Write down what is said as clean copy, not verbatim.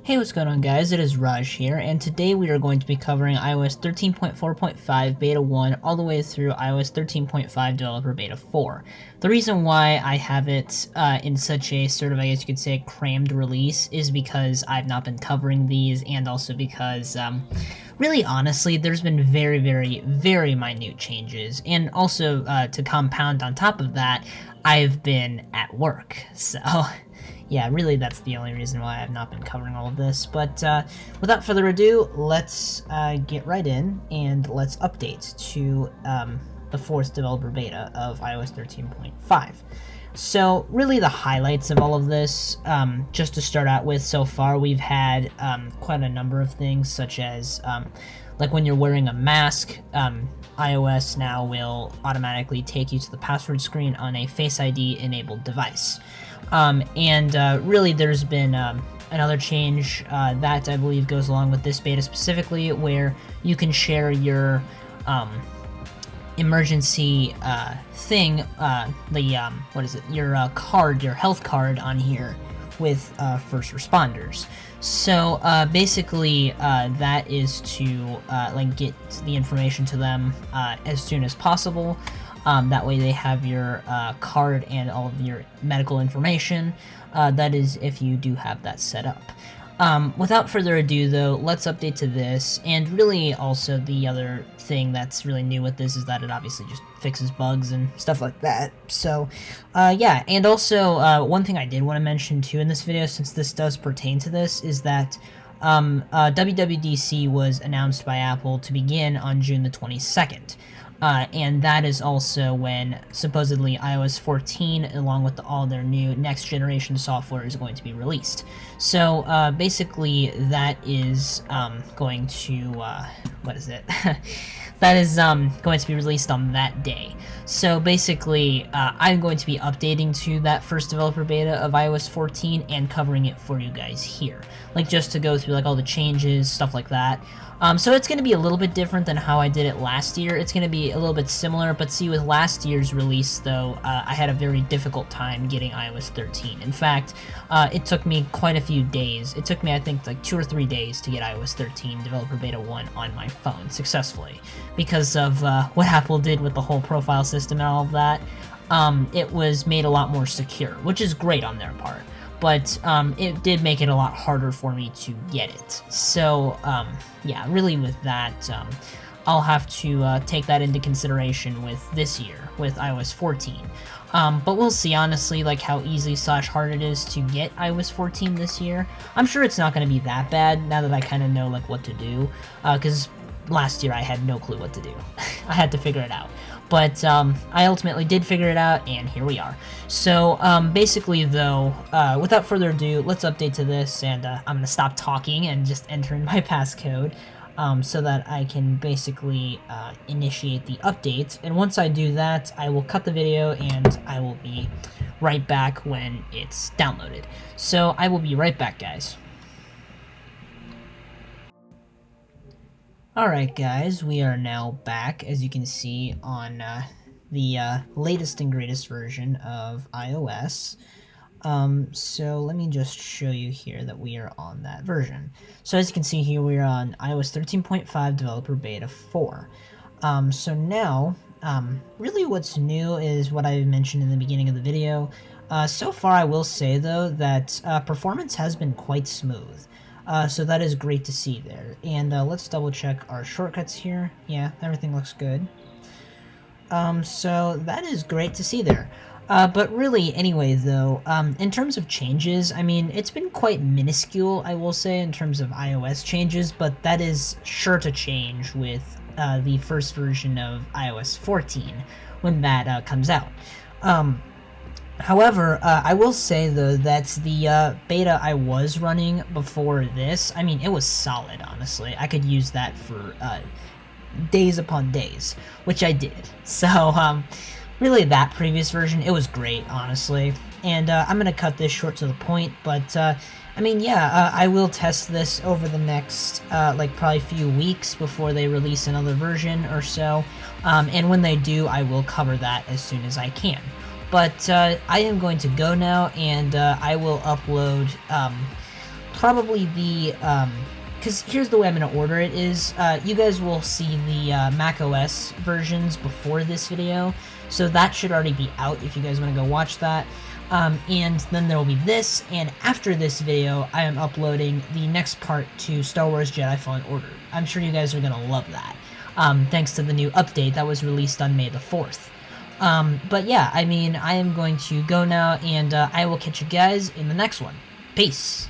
Hey, what's going on, guys? It is Raj here, and today we are going to be covering iOS 13.4.5 Beta 1 all the way through iOS 13.5 Developer Beta 4. The reason why I have it in such a sort of, I guess you could say, crammed release is because I've not been covering these, and also because, really honestly, there's been very minute changes, and also, to compound on top of that, I've been at work, so... yeah, really that's the only reason why I've not been covering all of this, but without further ado, let's get right in, and let's update to the 4th developer beta of iOS 13.5. So, really the highlights of all of this, just to start out with, so far we've had quite a number of things, such as, like when you're wearing a mask, iOS now will automatically take you to the password screen on a Face ID enabled device. Really there's been another change that I believe goes along with this beta specifically, where you can share your emergency thing, your card, your health card on here with first responders. So basically that is to like get the information to them as soon as possible. That way they have your card and all of your medical information. That is if you do have that set up. Without further ado though, let's update to this, and really also the other thing that's really new with this is that it obviously just fixes bugs and stuff like that. So yeah, and also one thing I did want to mention too in this video, since this does pertain to this, is that WWDC was announced by Apple to begin on June the 22nd. And that is also when supposedly iOS 14, along with all their new next generation software, is going to be released. So basically, that is going to that is going to be released on that day. So basically, I'm going to be updating to that first developer beta of iOS 14 and covering it for you guys here, like just to go through like all the changes, stuff like that. So it's going to be a little bit different than how I did it last year. It's going to be a little bit similar, but see, with last year's release, though, I had a very difficult time getting iOS 13. In fact, it took me quite a few days. It took me, I think, like 2 or 3 days to get iOS 13 Developer Beta 1 on my phone successfully, because of what Apple did with the whole profile system and all of that. It was made a lot more secure, which is great on their part. But it did make it a lot harder for me to get it. So, yeah, really with that, I'll have to take that into consideration with this year, with iOS 14. But we'll see, honestly, like how easy / hard it is to get iOS 14 this year. I'm sure it's not going to be that bad, now that I kind of know like what to do, because last year I had no clue what to do. I had to figure it out. But I ultimately did figure it out, and here we are. So basically, though, without further ado, let's update to this, and I'm going to stop talking and just enter in my passcode so that I can basically initiate the update. And once I do that, I will cut the video, and I will be right back when it's downloaded. So I will be right back, guys. Alright guys, we are now back, as you can see, on the latest and greatest version of iOS. So let me just show you here that we are on that version. So as you can see here, we are on iOS 13.5 Developer Beta 4. So now, really what's new is what I mentioned in the beginning of the video. So far I will say though that performance has been quite smooth. So that is great to see there. And let's double check our shortcuts here. Yeah, everything looks good. So that is great to see there. But really, anyway, though, in terms of changes, I mean, it's been quite minuscule, I will say, in terms of iOS changes, but that is sure to change with the first version of iOS 14 when that comes out. However, I will say, though, that the beta I was running before this, I mean, it was solid, honestly. I could use that for days upon days, which I did. So, really, that previous version, it was great, honestly. And I'm going to cut this short to the point, but, I mean, yeah, I will test this over the next, like, probably few weeks before they release another version or so. And when they do, I will cover that as soon as I can. But I am going to go now, and I will upload probably the, because here's the way I'm going to order it is, you guys will see the Mac OS versions before this video, so that should already be out if you guys want to go watch that. And then there will be this, and after this video, I am uploading the next part to Star Wars Jedi Fallen Order. I'm sure you guys are going to love that, thanks to the new update that was released on May the 4th. But yeah, I mean, I am going to go now, and I will catch you guys in the next one. Peace!